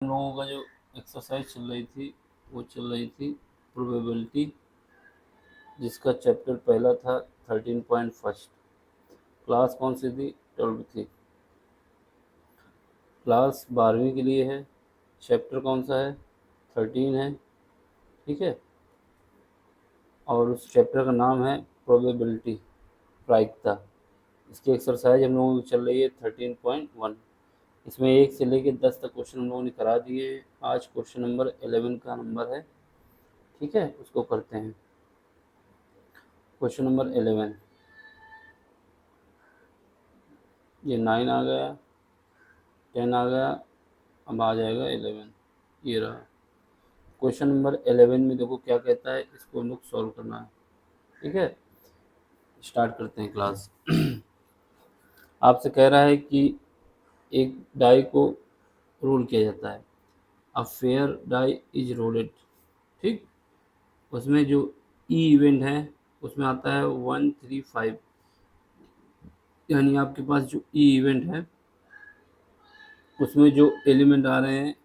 हम लोगों का जो एक्सरसाइज चल रही थी वो चल रही थी प्रोबेबिलिटी, जिसका चैप्टर पहला था 13.1। क्लास कौन सी थी? 12 थी। क्लास 12वीं के लिए है। चैप्टर कौन सा है? 13 है। ठीक है। और उस चैप्टर का नाम है प्रोबेबिलिटी, प्रायिकता। इसकी एक्सरसाइज हम लोगों की चल रही है 13.1। इसमें 1 से लेकर 10 तक क्वेश्चन हम लोगों ने करा दिए हैं। आज क्वेश्चन नंबर 11 का नंबर है। ठीक है, उसको करते हैं। क्वेश्चन नंबर 11, ये 9 आ गया, 10 आ गया, अब आ जाएगा 11। ये रहा क्वेश्चन नंबर 11 में। देखो क्या कहता है, इसको हम लोग सॉल्व करना है। ठीक है, स्टार्ट करते हैं क्लास। आपसे कह रहा है कि एक डाई को रोल किया जाता है। A fair die is rolled. ठीक, उसमें जो ई इवेंट है उसमें आता है 135। यानी आपके पास जो ई इवेंट है उसमें जो एलिमेंट आ रहे हैं,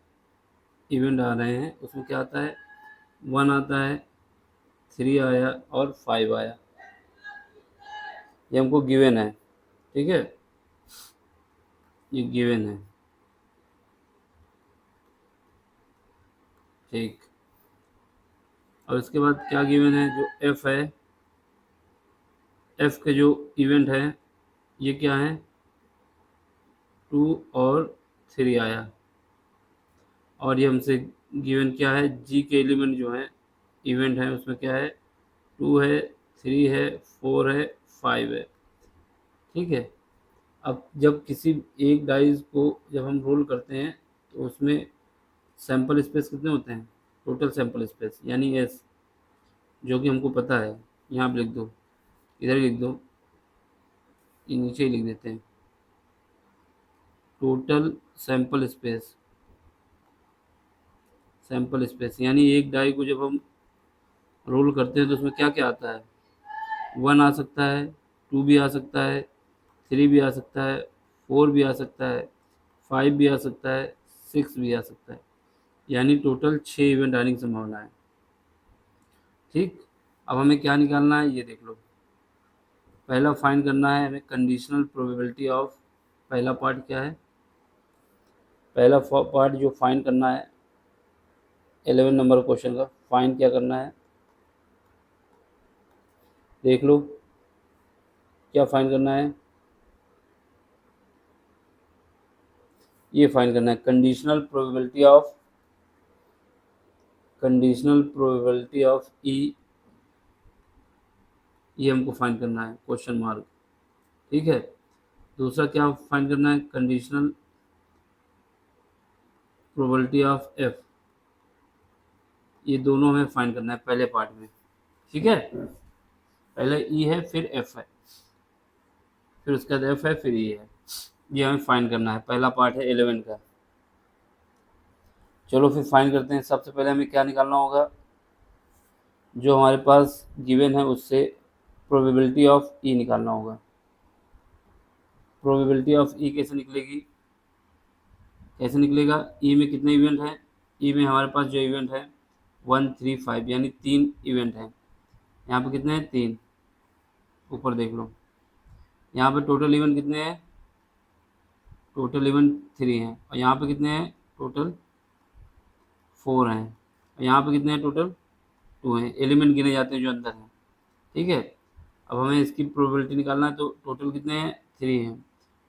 इवेंट आ रहे हैं, उसमें क्या आता है? 1 आता है, 3 आया और 5 आया। ये हमको गिवन है। ठीक है, ये गिवन है। ठीक, और इसके बाद क्या गिवन है? जो एफ है, एफ के जो इवेंट है ये क्या है? 2 और 3 आया। और ये हमसे गिवन क्या है? जी के एलिमेंट जो है, इवेंट है, उसमें क्या है? 2 है, 3 है, 4 है, 5 है। ठीक है, अब जब किसी एक डाइस को जब हम रोल करते हैं तो उसमें सैंपल स्पेस कितने होते हैं? टोटल सैंपल स्पेस यानी एस, जो कि हमको पता है। यहाँ पे लिख दो, इधर लिख दो, ये नीचे ही लिख देते हैं। Total sample space, sample space यानी एक डाई को जब हम रोल करते हैं तो उसमें क्या क्या आता है? 1 आ सकता है, 2 भी आ सकता है, 3 भी आ सकता है, 4 भी आ सकता है, 5 भी आ सकता है, 6 भी आ सकता है। यानी टोटल 6 इवेंट आने की संभावना है। ठीक, अब हमें क्या निकालना है ये देख लो। पहला फाइंड करना है हमें कंडीशनल प्रोबेबिलिटी ऑफ। पहला पार्ट क्या है? पहला पार्ट जो फाइंड करना है 11 नंबर क्वेश्चन का, फाइंड क्या करना है देख लो। क्या फाइंड करना है? ये फाइंड करना है conditional probability of, conditional probability of E. ये हमको फाइंड करना है, क्वेश्चन मार्क। ठीक है, दूसरा क्या फाइंड करना है? Conditional probability of F. ये दोनों हमें फाइंड करना है पहले पार्ट में। ठीक है, पहले ई है, फिर एफ है, फिर उसके बाद एफ है, फिर ई है। ये हमें फाइंड करना है, पहला पार्ट है 11 का। चलो फिर फाइंड करते हैं। सबसे पहले हमें क्या निकालना होगा? जो हमारे पास गिवन है उससे प्रोबेबिलिटी ऑफ ई निकालना होगा। प्रोबेबिलिटी ऑफ ई कैसे निकलेगी? कैसे निकलेगा? ई में कितने इवेंट हैं? ई में हमारे पास जो इवेंट है 1 3 5, यानी 3 इवेंट हैं। यहाँ पे कितने हैं? 3। ऊपर देख लो, यहाँ पे टोटल इवेंट कितने हैं? टोटल इवेंट 3 हैं। और यहाँ पे कितने हैं? टोटल 4 हैं। और यहाँ पे कितने हैं? टोटल 2 हैं। एलिमेंट गिने जाते हैं जो अंदर हैं। ठीक है, अब हमें इसकी प्रोबेबिलिटी निकालना है, तो टोटल कितने हैं? 3 हैं।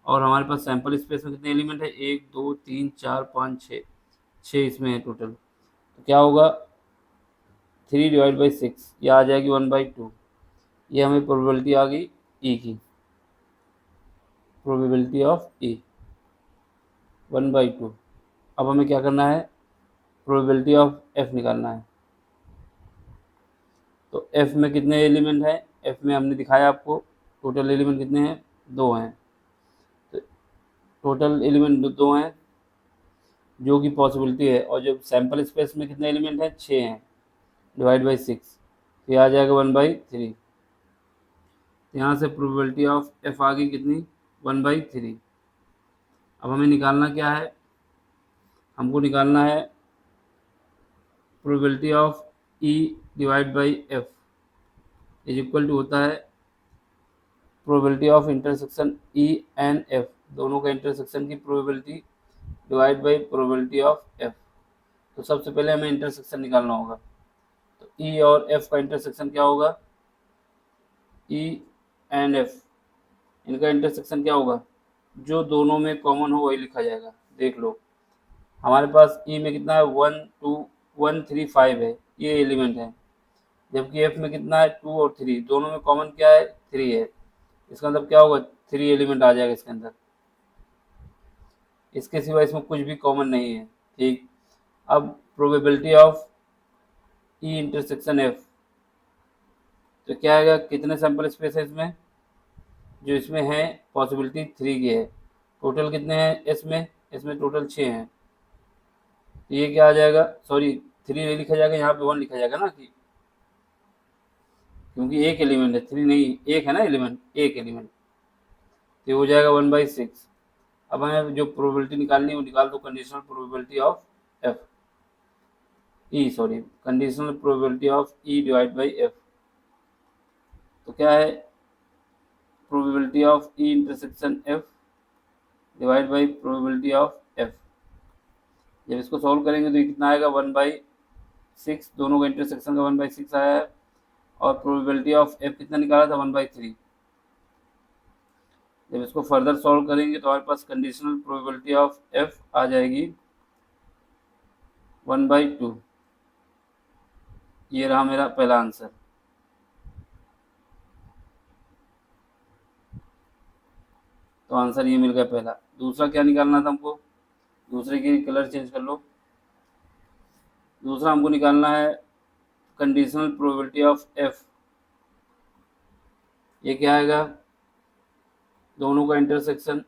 और हमारे पास सैंपल स्पेस में कितने एलिमेंट है? 1 2 3 4 5 6, 6 इसमें है टोटल। तो क्या होगा? 3/6, ये आ जाएगी 1/2। ये हमें प्रोबेबिलिटी आ गई ई की, प्रोबेबिलिटी ऑफ ई 1/2। अब हमें क्या करना है? प्रोबेबिलिटी ऑफ एफ निकालना है। तो एफ में कितने एलिमेंट हैं? एफ में हमने दिखाया आपको, टोटल एलिमेंट कितने हैं? 2 हैं। तो टोटल एलिमेंट 2 हैं जो कि पॉसिबिलिटी है। और जो सैंपल स्पेस में कितने एलिमेंट हैं? 6 हैं, /6। तो ये आ जाएगा 1/3। यहाँ से प्रोबेबिलिटी ऑफ एफ आ गई कितनी? 1/3। अब हमें निकालना क्या है? हमको निकालना है probability of E divide by F is equal to होता है probability of intersection E and F, दोनों का इंटरसेक्शन की probability divide by probability of F. तो सबसे पहले हमें इंटरसेक्शन निकालना होगा। तो ई और एफ का इंटरसेक्शन क्या होगा, ई एंड एफ, इनका इंटरसेक्शन क्या होगा, जो दोनों में कॉमन हो वही लिखा जाएगा। देख लो हमारे पास ई में कितना है 1 2 1 3 5 है, ये एलिमेंट है, जबकि एफ में कितना है 2 और 3, दोनों में कॉमन क्या है 3 है। इसका मतलब क्या होगा 3 एलिमेंट आ जाएगा इसके अंदर, इसके सिवा इसमें कुछ भी कॉमन नहीं है। ठीक, अब probability of E intersection F, तो क्या आएगा, कितने सैंपल स्पेस है इसमें, जो इसमें है पॉसिबिलिटी 3 की है। टोटल कितने हैं इसमें टोटल 6 हैं। तो ये क्या आ जाएगा, सॉरी 3 नहीं लिखा जाएगा, यहाँ पे 1 लिखा जाएगा ना, क्योंकि एक एलिमेंट है, 3 नहीं, एक है ना एलिमेंट, एक एलिमेंट, तो ये हो जाएगा 1/6। अब हमें जो प्रोबेबिलिटी निकालनी है वो निकाल दो, conditional probability of F E, sorry conditional probability of E divide by F. तो क्या है, probability of E intersection F divide by probability of F. जब इसको सॉल्व करेंगे तो ये कितना आएगा 1/6, दोनों का इंटरसेक्शन का 1/6 आया है, और प्रोबेबिलिटी ऑफ एफ कितना निकाला था 1/3। जब इसको फर्दर सॉल्व करेंगे तो हमारे पास कंडीशनल प्रोबेबिलिटी ऑफ एफ आ जाएगी 1/2। ये रहा मेरा पहला आंसर। तो आंसर ये मिल गया पहला। दूसरा क्या निकालना था हमको, दूसरे की कलर चेंज कर लो। दूसरा हमको निकालना है कंडीशनल प्रोबेबिलिटी ऑफ एफ। ये क्या आएगा, दोनों का इंटरसेक्शन,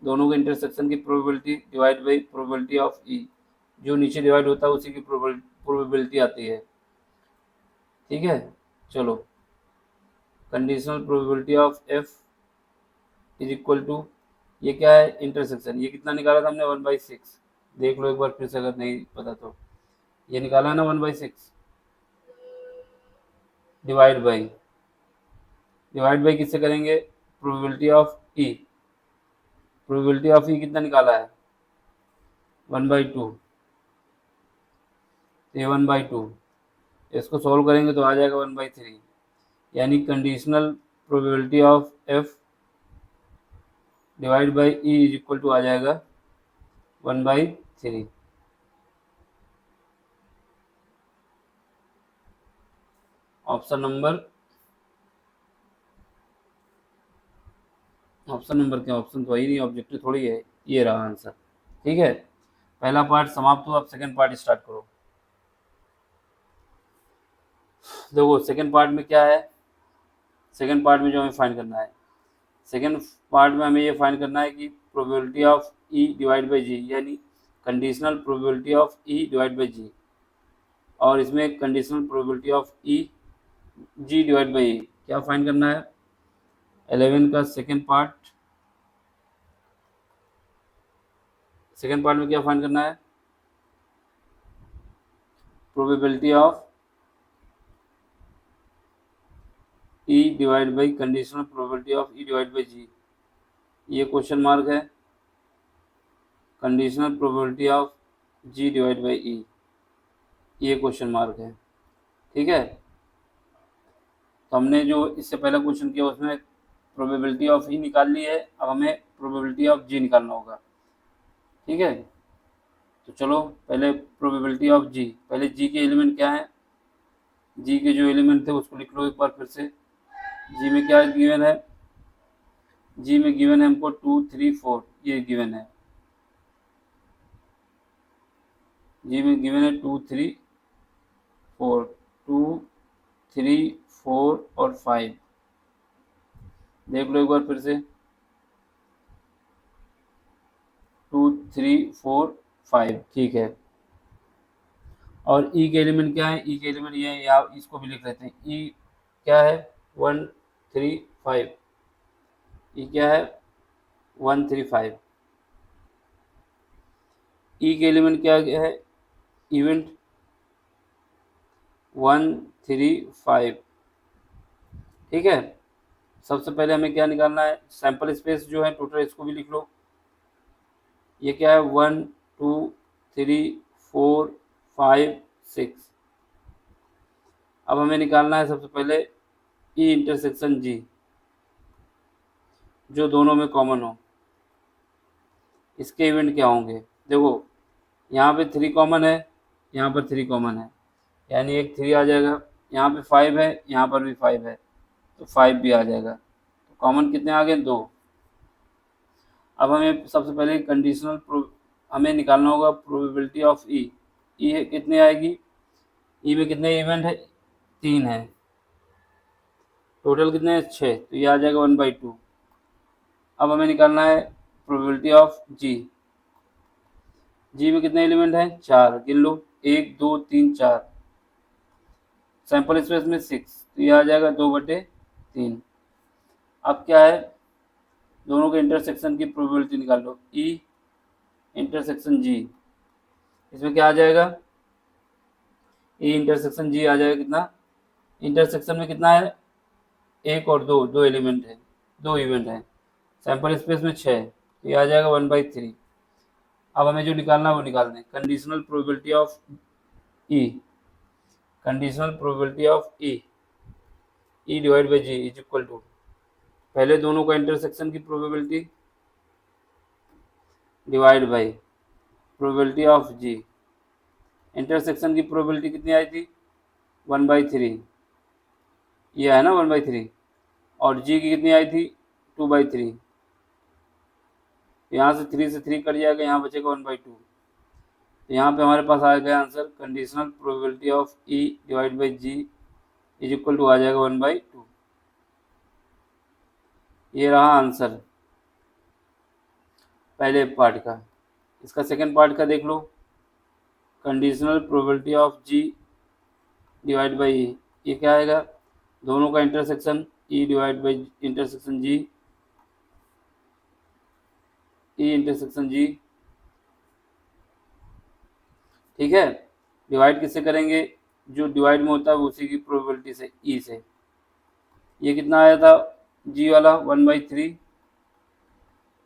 दोनों के इंटरसेक्शन की probability divide by probability of E, जो नीचे डिवाइड होता है उसी की प्रोबेबिलिटी आती है। ठीक है, चलो conditional probability of F is equal to, ये क्या है इंटरसेक्शन, ये कितना निकाला था हमने 1/6। देख लो एक बार फिर से अगर नहीं पता तो, ये निकाला है ना 1/6, डिवाइड बाई किससे करेंगे, probability of E, probability of E कितना निकाला है 1/2, ये 1/2, इसको सॉल्व करेंगे तो आ जाएगा 1/3, यानी conditional probability of F divide by E is equal to आ जाएगा 1/3। ऑप्शन नंबर क्या, ऑप्शन तो ही नहीं, ऑब्जेक्टिव थोड़ी है। ये रहा आंसर। ठीक है, पहला पार्ट समाप्त हुआ, अब सेकंड पार्ट स्टार्ट करो। देखो सेकंड पार्ट में क्या है, सेकंड पार्ट में जो हमें फाइंड करना है, सेकंड पार्ट में हमें ये फाइंड करना है कि probability of E divide by G, यानी conditional probability of E divide by G, और इसमें conditional probability of E G divide by E, क्या फाइंड करना है 11 का सेकंड पार्ट। सेकंड पार्ट में क्या फाइंड करना है, probability of E divide by conditional probability of E divide by G, ये क्वेश्चन मार्क है, conditional probability of G divide by E, ये क्वेश्चन मार्क है। ठीक है, तो हमने जो इससे पहला क्वेश्चन किया उसमें प्रोबेबिलिटी ऑफ ई निकाल ली है, अब हमें प्रोबेबिलिटी ऑफ जी निकालना होगा। ठीक है, तो चलो पहले प्रोबेबिलिटी ऑफ जी, पहले जी के एलिमेंट क्या है, जी के जो एलिमेंट थे उसको लिख लो एक बार फिर से। जी में क्या गिवन है, जी में गिवन है हमको 2 3 4, ये गिवन है, जी में गिवन है 2 3 4, 2 3 4 और 5। देख लो एक बार फिर से, 2 3 4 5। ठीक है, और ई के एलिमेंट क्या है, ई के एलिमेंट ये है, या इसको भी लिख लेते हैं, ई क्या है 1 3 5, ई क्या है 1 3 5। ई के एलिमेंट क्या है, इवेंट 1 3 5। ठीक है, सबसे पहले हमें क्या निकालना है, सैंपल स्पेस जो है टोटल, इसको भी लिख लो। ये क्या है, 1 2 3 4 5 6। अब हमें निकालना है सबसे पहले ई इंटरसेक्शन जी, जो दोनों में कॉमन हो। इसके इवेंट क्या होंगे, देखो यहाँ पे 3 कॉमन है, यहाँ पर 3 कॉमन है, यानी एक 3 आ जाएगा। यहाँ पे 5 है, यहाँ पर भी 5 है, तो 5 भी आ जाएगा। तो कॉमन कितने आ गए, 2। अब हमें सबसे पहले हमें निकालना होगा प्रोबेबिलिटी ऑफ ई। ई कितने आएगी, ई में कितने इवेंट है, 3 है, टोटल कितने हैं, 6, तो ये आ जाएगा 1/2। अब हमें निकालना है प्रोबेबिलिटी ऑफ जी। जी में कितने एलिमेंट हैं, 4, गिन लो, 1 2 3 4। सैंपल स्पेस में 6, तो ये आ जाएगा 2/3। अब क्या है, दोनों के इंटरसेक्शन की प्रोबेबिलिटी निकाल लो, ई इंटरसेक्शन जी। इसमें क्या आ जाएगा, ई इंटरसेक्शन जी आ जाएगा कितना, इंटरसेक्शन में कितना है, 1 और 2, 2 एलिमेंट है, 2 इवेंट है, सैंपल स्पेस में 6, तो ये आ जाएगा 1/3। अब हमें जो निकालना है वो निकाल दें, conditional probability of E, conditional probability of E divide by G is equal to, पहले दोनों का इंटरसेक्शन की probability divide by probability of G. Intersection की प्रोबेबिलिटी कितनी आई थी, 1/3, ये है ना 1/3, और जी की कितनी आई थी, 2/3। यहाँ से 3 से 3 कट जाएगा, यहाँ बचेगा 1/2। तो यहाँ पे हमारे पास आ गया answer, conditional probability of E divide by G is equal to आ जाएगा 1/2। ये रहा आंसर पहले पार्ट का। इसका सेकंड पार्ट का देख लो, conditional probability of G divide by E, ये क्या आएगा, दोनों का intersection E divide by intersection G, E intersection G. ठीक है, डिवाइड किससे करेंगे, जो डिवाइड में होता है उसी की प्रोबेबिलिटी से, ई से। ये कितना आया था, जी वाला 1/3,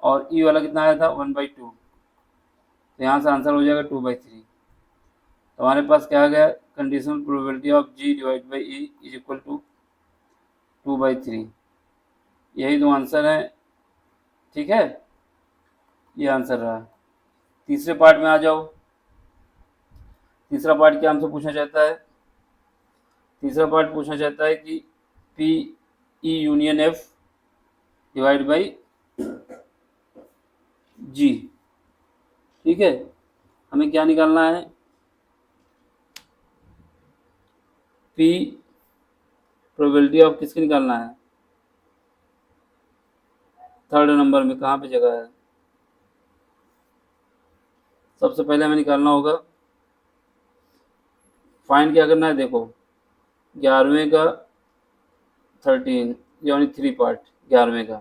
और ई वाला कितना आया था, 1/2। तो यहाँ से आंसर हो जाएगा 2/3। तो हमारे पास क्या आ गया, conditional probability of G divide by E is equal to 2/3। यही दो आंसर हैं। ठीक है, ये आंसर रहा। तीसरे पार्ट में आ जाओ। तीसरा पार्ट क्या हमसे पूछना चाहता है, तीसरा पार्ट पूछना चाहता है कि P E union F divide by G. ठीक है, हमें क्या निकालना है, पी प्रोबेबिलिटी ऑफ किसकी निकालना है, थर्ड नंबर में कहाँ पे जगह है, सबसे पहले हमें निकालना होगा, फाइंड क्या करना है, देखो 11वें का 13 यानी 3 पार्ट 11वें का।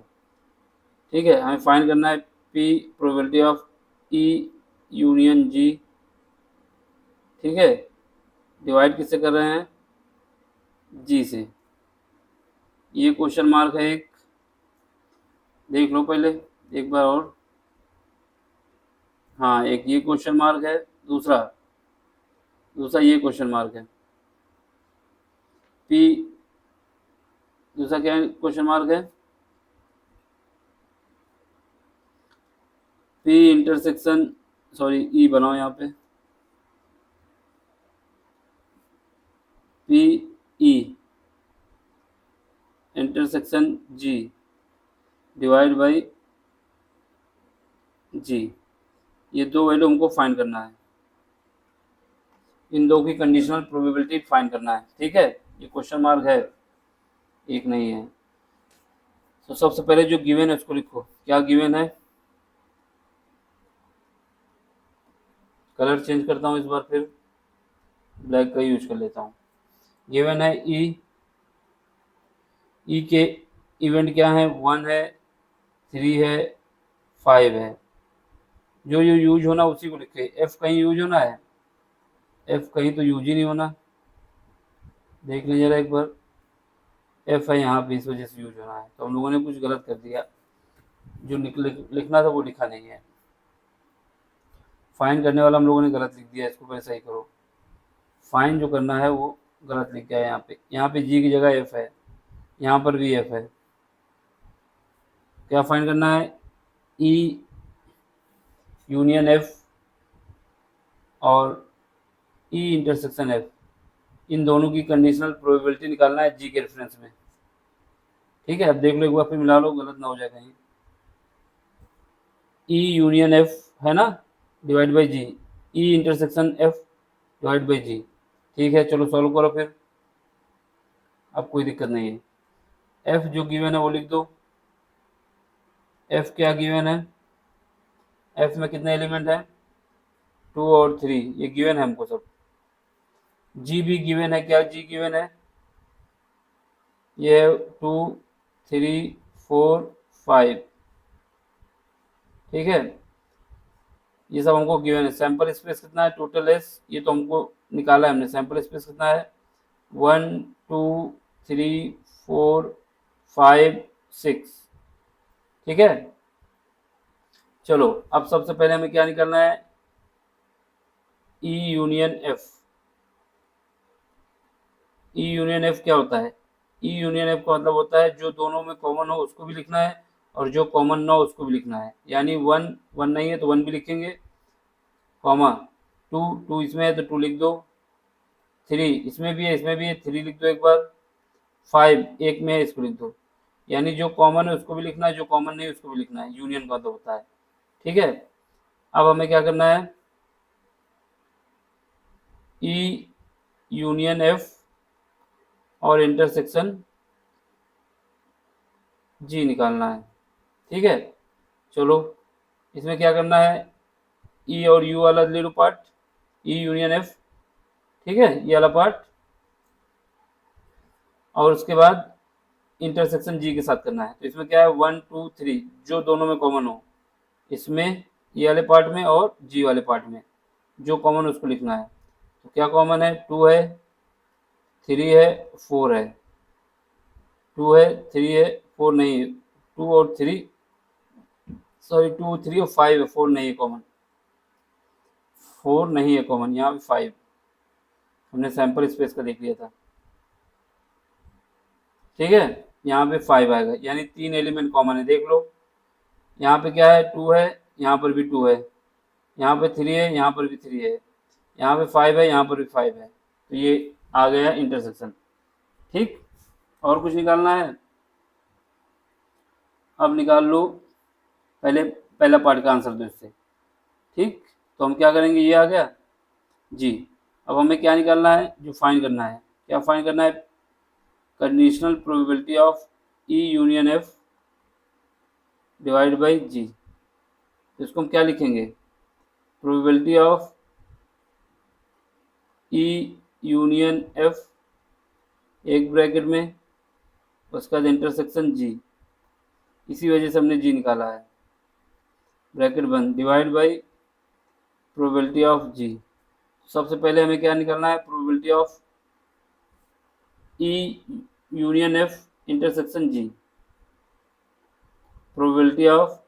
ठीक है, हमें फाइंड करना है P probability of E union G. ठीक है, डिवाइड किससे कर रहे हैं, जी से। ये क्वेश्चन मार्क है एक, देख लो पहले एक बार और। हाँ, एक ये क्वेश्चन मार्क है, दूसरा दूसरा ये क्वेश्चन मार्क है, पी दूसरा क्या क्वेश्चन मार्क है, पी इंटरसेक्शन, सॉरी ई बनाओ यहाँ पे, P E intersection G divide by G. ये दो वैल्यू हमको फाइंड करना है, इन दो की कंडीशनल प्रोबेबिलिटी फाइंड करना है। ठीक है, ये क्वेश्चन मार्क है, एक नहीं है। तो सबसे पहले जो गिवन है उसको लिखो, क्या गिवन है, कलर चेंज करता हूँ इस बार, फिर ब्लैक का यूज कर लेता हूँ। गिवन है ई के इवेंट क्या है, 1 है, 3 है, 5 है। जो यूज होना उसी को लिखे। एफ कहीं यूज होना है, एफ कहीं तो यूज ही नहीं होना, देख लीजिए जरा एक बार, एफ है यहाँ पे, इस वजह से यूज होना है। तो हम लोगों ने कुछ गलत कर दिया, जो लिखना था वो लिखा नहीं है। फाइन करने वाला हम लोगों ने गलत लिख दिया, इसको पहले सही करो। फाइन जो करना है वो गलत लिख गया यहाँ पे जी की जगह एफ है, यहाँ पर भी एफ है। क्या फाइन करना है? ई यूनियन एफ और ई इंटरसेक्शन एफ, इन दोनों की कंडीशनल प्रोबेबिलिटी निकालना है जी के रेफरेंस में। ठीक है, अब देख लो एक बार फिर मिला लो, गलत ना हो जाए कहीं। ई यूनियन एफ है ना, divide by G, E intersection F divide by G. ठीक है, चलो सॉल्व करो फिर, अब कोई दिक्कत नहीं है। एफ जो गिवन है वो लिख दो। एफ क्या गिवन है? एफ में कितने एलिमेंट है? 2 और 3, ये गिवन है हमको सब। जी भी गिवन है, क्या जी गिवन है? ये 2 3 4 5। ठीक है, ये सब हमको गिवन है। सैंपल स्पेस कितना है? टोटल एस, ये तो हमको निकाला है हमने। सैंपल स्पेस कितना है? 1 2 3 4 5 6। ठीक है, चलो अब सबसे पहले हमें क्या निकालना है? ई यूनियन एफ। ई यूनियन एफ क्या होता है? ई यूनियन एफ का मतलब होता है जो दोनों में कॉमन हो उसको भी लिखना है, और जो कॉमन ना हो उसको भी लिखना है। यानी 1 1 नहीं है तो 1 भी लिखेंगे, कॉमा 2 2 इसमें है तो 2 लिख दो, 3 इसमें भी है, इसमें भी है, 3 लिख दो एक बार, 5 एक में है, इसको लिख दो। यानी जो कॉमन है उसको भी लिखना है, जो कॉमन नहीं है उसको भी लिखना है। यूनियन का तो होता है। ठीक है, अब हमें क्या करना है? ई यूनियन एफ और इंटरसेक्शन जी निकालना है। ठीक है, चलो इसमें क्या करना है? ई और यू वाला ले लो पार्ट, ई यूनियन एफ। ठीक है, ये वाला पार्ट, और उसके बाद इंटरसेक्शन जी के साथ करना है। तो इसमें क्या है? 1 2 3 जो दोनों में कॉमन हो, इसमें ये वाले पार्ट में और जी वाले पार्ट में जो कॉमन उसको लिखना है। तो क्या कॉमन है? 2 है, 3 है, 4 है। 2 है, 3 है, 4 नहीं है। 2 और 3, सॉरी 2 3 और 5 है, 4 नहीं है कॉमन। 4 नहीं है कॉमन, यहाँ पे 5 हमने सैंपल स्पेस का देख लिया था। ठीक है, यहाँ पे 5 आएगा, यानी 3 एलिमेंट कॉमन है। देख लो यहाँ पे क्या है? 2 है, यहाँ पर भी 2 है, यहाँ पे 3 है, यहाँ पर भी 3 है, यहाँ पे 5 है, यहाँ पर भी 5 है। तो ये आ गया इंटरसेक्शन। ठीक, और कुछ निकालना है? अब निकाल लो, पहले पहला पार्ट का आंसर दो इससे। ठीक, तो हम क्या करेंगे? ये आ गया जी। अब हमें क्या निकालना है? जो फाइंड करना है, क्या फाइंड करना है? Conditional probability of E union F divide by G. तो इसको हम क्या लिखेंगे? Probability of E union F एक ब्रैकेट में, उसका इंटरसेक्शन जी, इसी वजह से हमने जी निकाला है, ब्रैकेट बंद, divide by probability of G. सबसे पहले हमें क्या निकालना है? Probability of E union F intersection G, probability of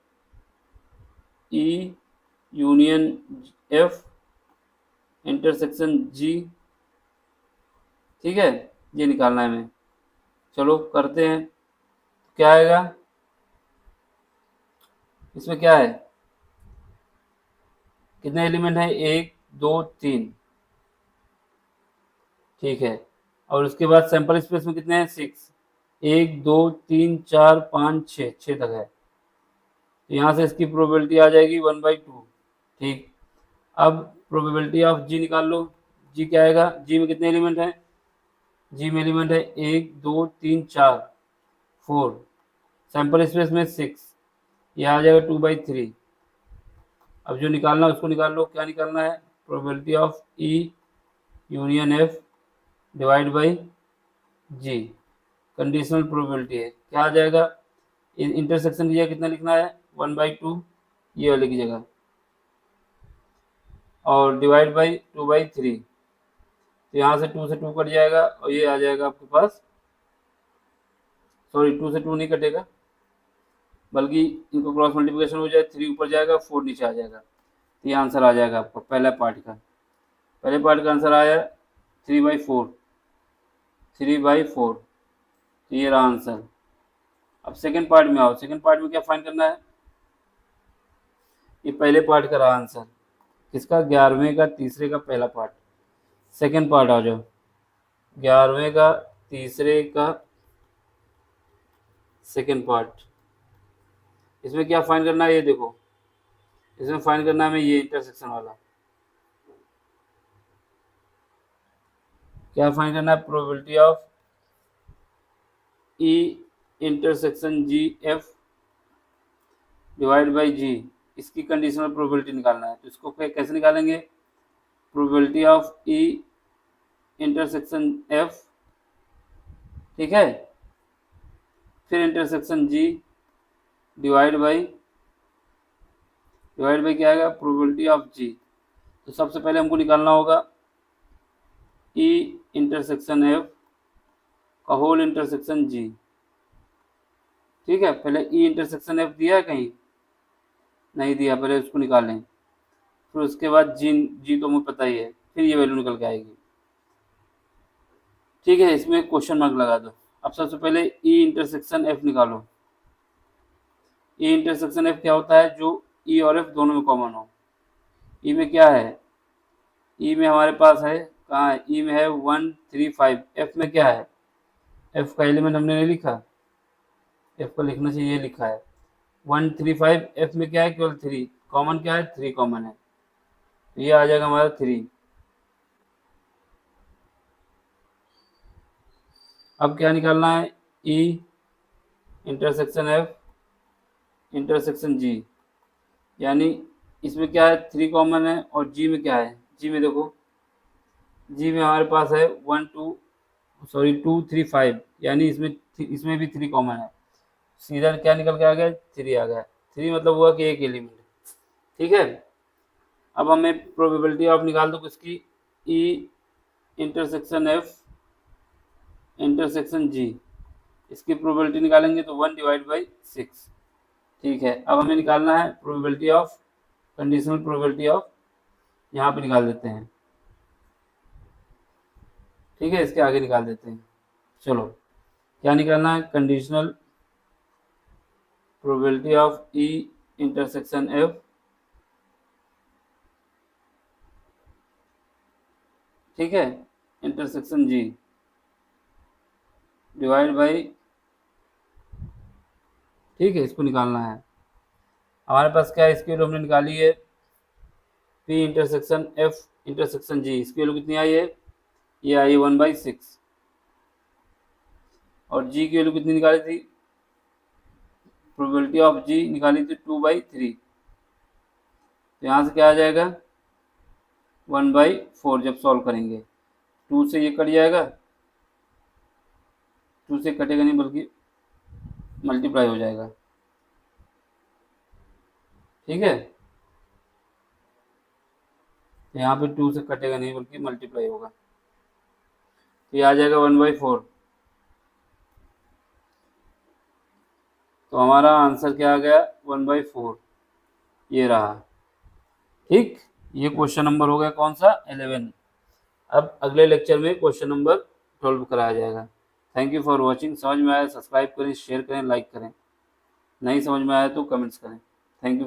E union F intersection G. ठीक है, ये निकालना है हमें। चलो करते हैं, क्या आएगा इसमें? क्या है? कितने एलिमेंट है? 1 2 3। ठीक है, और उसके बाद सैंपल स्पेस में कितने हैं? 6। 1 2 3 4 5 6, 6 तक है। तो यहाँ से इसकी प्रोबेबिलिटी आ जाएगी 1/2। ठीक, अब प्रोबेबिलिटी ऑफ जी निकाल लो। जी क्या आएगा? जी में कितने एलिमेंट हैं? जी में एलिमेंट है 1 2 3 4 4, सैंपल स्पेस में 6, यह आ जाएगा 2/3। अब जो निकालना है उसको निकाल लो। क्या निकालना है? Probability of E union F divide by G, conditional probability है। क्या आ जाएगा? इंटरसेक्शन की जगह कितना लिखना है? 1/2, ये वाले की जगह। और डिवाइड बाई 2/3, तो यहाँ से 2 से 2 कट जाएगा और ये आ जाएगा आपके पास, सॉरी 2 से 2 नहीं कटेगा, बल्कि इनको क्रॉस मल्टीप्लिकेशन हो जाए, 3 ऊपर जाएगा 4 नीचे आ जाएगा। तो ये आंसर आ जाएगा आपका पहले पार्ट का। पहले पार्ट का आंसर आया 3/4, 3/4, तो ये रहा आंसर। अब सेकंड पार्ट में आओ। सेकंड पार्ट में क्या फाइंड करना है? ये पहले पार्ट का रहा आंसर, किसका? 11वें का तीसरे का पहला पार्ट। सेकंड पार्ट आ जाओ, 11वें का तीसरे का सेकंड पार्ट। इसमें क्या फाइंड करना है? ये देखो, इसमें फाइंड करना है हमें ये इंटरसेक्शन वाला। क्या फाइंड करना है? Probability of E intersection G F divide by G, इसकी कंडीशनल प्रोबेबिलिटी निकालना है। तो इसको कैसे निकालेंगे? Probability of E intersection F, ठीक है, फिर इंटरसेक्शन जी डिवाइड बाई क्या आएगा? Probability of G. तो सबसे पहले हमको निकालना होगा ई इंटरसेक्शन एफ का होल इंटरसेक्शन जी, ठीक है। पहले ई इंटरसेक्शन एफ दिया है कहीं? नहीं दिया, पहले उसको निकालें, फिर उसके बाद जी तो मुझे पता ही है, फिर ये वैल्यू निकल के आएगी, ठीक है। इसमें क्वेश्चन मार्क लगा दो। अब सबसे पहले ई इंटरसेक्शन एफ निकालो। ई इंटरसेक्शन एफ क्या होता है? जो ई और एफ दोनों में कॉमन हो। ई में क्या है? ई में हमारे पास है, कहाँ है? ई में है 1 3 5। एफ में क्या है? एफ का एलिमेंट हमने नहीं लिखा, एफ को लिखना चाहिए, ये लिखा है 1 3 5। एफ में क्या है? केवल 3 कॉमन, क्या है? 3 कॉमन है, तो ये आ जाएगा हमारा 3। अब क्या निकालना है? ई इंटरसेक्शन एफ इंटरसेक्शन जी, यानी इसमें क्या है? 3 कॉमन है, और जी में क्या है? जी में देखो, जी में हमारे पास है 2 3 5, यानी इसमें भी 3 कॉमन है। सीधा क्या निकल के आ गया? 3 आ गया। 3 मतलब हुआ कि एक एलिमेंट, ठीक है। अब हमें प्रोबेबिलिटी ऑफ निकाल दो किसकी? ई इंटरसेक्शन एफ इंटरसेक्शन जी, इसकी प्रोबेबिलिटी निकालेंगे तो 1/6, ठीक है। अब हमें निकालना है probability of, conditional probability of, यहाँ पे निकाल देते हैं, ठीक है। इसके आगे निकाल देते हैं। चलो, क्या निकालना है? Conditional probability of E intersection F, ठीक है, इंटरसेक्शन जी डिवाइड बाई, ठीक है, इसको निकालना है। हमारे पास क्या है? इसकी वैल्यू हमने निकाली है पी इंटरसेक्शन एफ इंटरसेक्शन जी, इसकी वैल्यू कितनी आई है? ये आई 1/6। और जी की वैल्यू कितनी निकाली थी? प्रोबेबिलिटी ऑफ जी निकाली थी 2/3, तो यहाँ से क्या आ जाएगा? 1/4 जब सॉल्व करेंगे। 2 से ये कट जाएगा, 2 से कटेगा नहीं बल्कि मल्टीप्लाई हो जाएगा, ठीक है। तो यहाँ पे 2 से कटेगा नहीं बल्कि मल्टीप्लाई होगा, तो ये आ जाएगा 1/4। तो हमारा आंसर क्या आ गया? 1/4, ये रहा, ठीक। ये क्वेश्चन नंबर हो गया कौन सा? 11। अब अगले लेक्चर में क्वेश्चन नंबर 12 कराया जाएगा। Thank you for watching. समझ में आया सब्सक्राइब करें, शेयर करें, लाइक करें। नहीं समझ में आया तो कमेंट्स करें। Thank you.